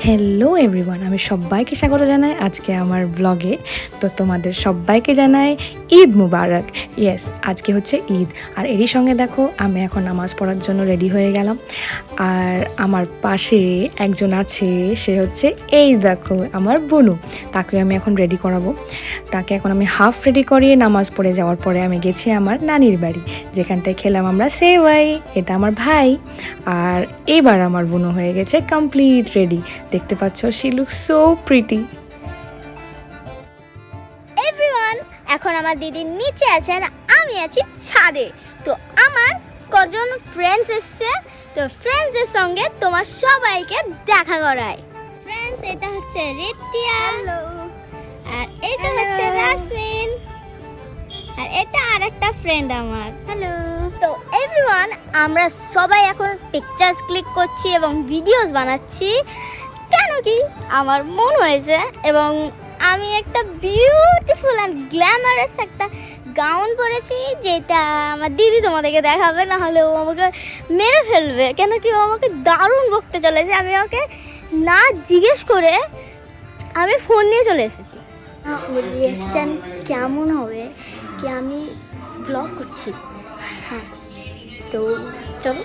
Hello everyone, আমি সবাইকে স্বাগত জানাই আজকে আমার ব্লগে। তো তোমাদের সবাইকে জানাই ঈদ মুবারক। ইয়েস, আজকে হচ্ছে ঈদ, আর এরই সঙ্গে দেখো আমি এখন নামাজ পড়ার জন্য রেডি হয়ে গেলাম। আর আমার পাশে একজন আছে, সে হচ্ছে এই দেখো আমার বোনু। তাকে আমি এখন রেডি করাবো। তাকে এখন আমি হাফ রেডি করিয়ে নামাজ পড়ে যাওয়ার পরে আমি গেছি আমার নানির বাড়ি, যেখানটায় খেলাম আমরা সেওয়াই। এটা আমার ভাই। আর এবার আমার বোনু হয়ে গেছে কমপ্লিট রেডি। দেখতে পাচ্ছ, she look so pretty. Everyone, এখন আমার দিদি নিচে আছে আর আমি আছি ছাদে। তো আমার কজন ফ্রেন্ডস এসছে, তো ফ্রেন্ডসদের সঙ্গে তোমার সবাইকে দেখা করায়। ফ্রেন্ডস, এটা হচ্ছে রিটিয়া, আর এটা হচ্ছে রাসমিন, আর এটা আরেকটা ফ্রেন্ড আমার। হ্যালো। তো এভরিওয়ান, আমরা সবাই এখন পিকচার্স ক্লিক করছি এবং ভিডিওস বানাচ্ছি, কেন কি আমার মন হয়েছে। এবং আমি একটা বিউটিফুল অ্যান্ড গ্ল্যামারাস একটা গাউন পরেছি, যেটা আমার দিদি তোমাদেরকে দেখাবে, না হলে ও আমাকে মেরে ফেলবে, কেন কি ও আমাকে দারুণ বকতে চলেছে। আমি ওকে না জিজ্ঞেস করে আমি ফোন নিয়ে চলে এসেছি। রিয়েকশান কেমন হবে কি আমি ব্লগ করছি। হ্যাঁ, তো চলো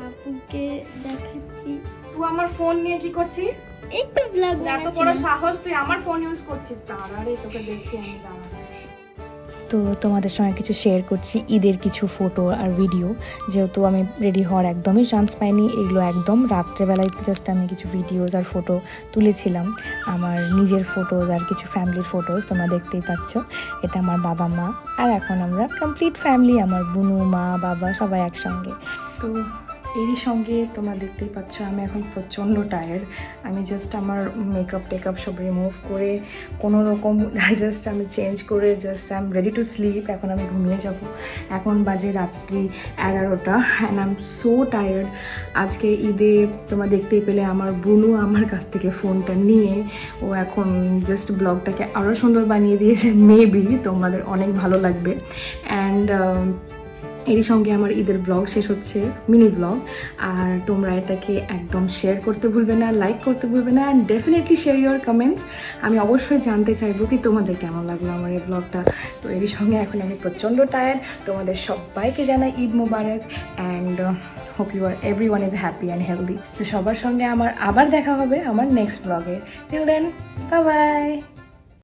আপুকে দেখাচ্ছি। তুই আমার ফোন নিয়ে কি করছিস? একটু ব্লগ এত বড় সাহস, তুই আমার ফোন ইউজ করছিস? দাঁড়ারে, তোকে দেখি আমি। তো তোমাদের সঙ্গে কিছু শেয়ার করছি ঈদের কিছু ফটো আর ভিডিও। যেহেতু আমি রেডি হওয়ার একদমই চান্স পাইনি, এগুলো একদম রাত্রেবেলায় জাস্ট আমি কিছু ভিডিওস আর ফটো তুলেছিলাম, আমার নিজের ফটোজ আর কিছু ফ্যামিলির ফটোজ। তোমরা দেখতেই পাচ্ছ, এটা আমার বাবা মা, আর এখন আমরা কমপ্লিট ফ্যামিলি, আমার বুনু, মা, বাবা সবাই একসঙ্গে। তো এরই সঙ্গে তোমরা দেখতেই পাচ্ছ আমি এখন প্রচণ্ড টায়ার্ড। আমি জাস্ট আমার মেকআপ টেকআপ সব রিমুভ করে কোনো রকম জাস্ট আমি চেঞ্জ করে just I am ready to sleep. এখন আমি ঘুমিয়ে যাব। এখন বাজে রাত্রি 11টা and I am so tired. আজকে ঈদে তোমরা দেখতেই পেলে আমার বুনু আমার কাছ থেকে ফোনটা নিয়ে ও এখন জাস্ট ব্লগটাকে আরও সুন্দর বানিয়ে দিয়েছে। মেবি তোমাদের অনেক ভালো লাগবে। অ্যান্ড এরই সঙ্গে আমার ঈদের ব্লগ শেষ হচ্ছে, মিনি ব্লগ। আর তোমরা এটাকে একদম শেয়ার করতে ভুলবে না, লাইক করতে ভুলবে না, and definitely share your comments. আমি অবশ্যই জানতে চাইবো কি তোমাদের কেমন লাগলো আমার এই ব্লগটা। তো এরই সঙ্গে এখন আমি প্রচণ্ড টায়ার্ড। তোমাদের সবাইকে জানাই Eid Mubarak, and hope you are everyone is happy and healthy. তো সবার সঙ্গে আমার আবার দেখা হবে আমার নেক্সট ব্লগে। Till then, bye by.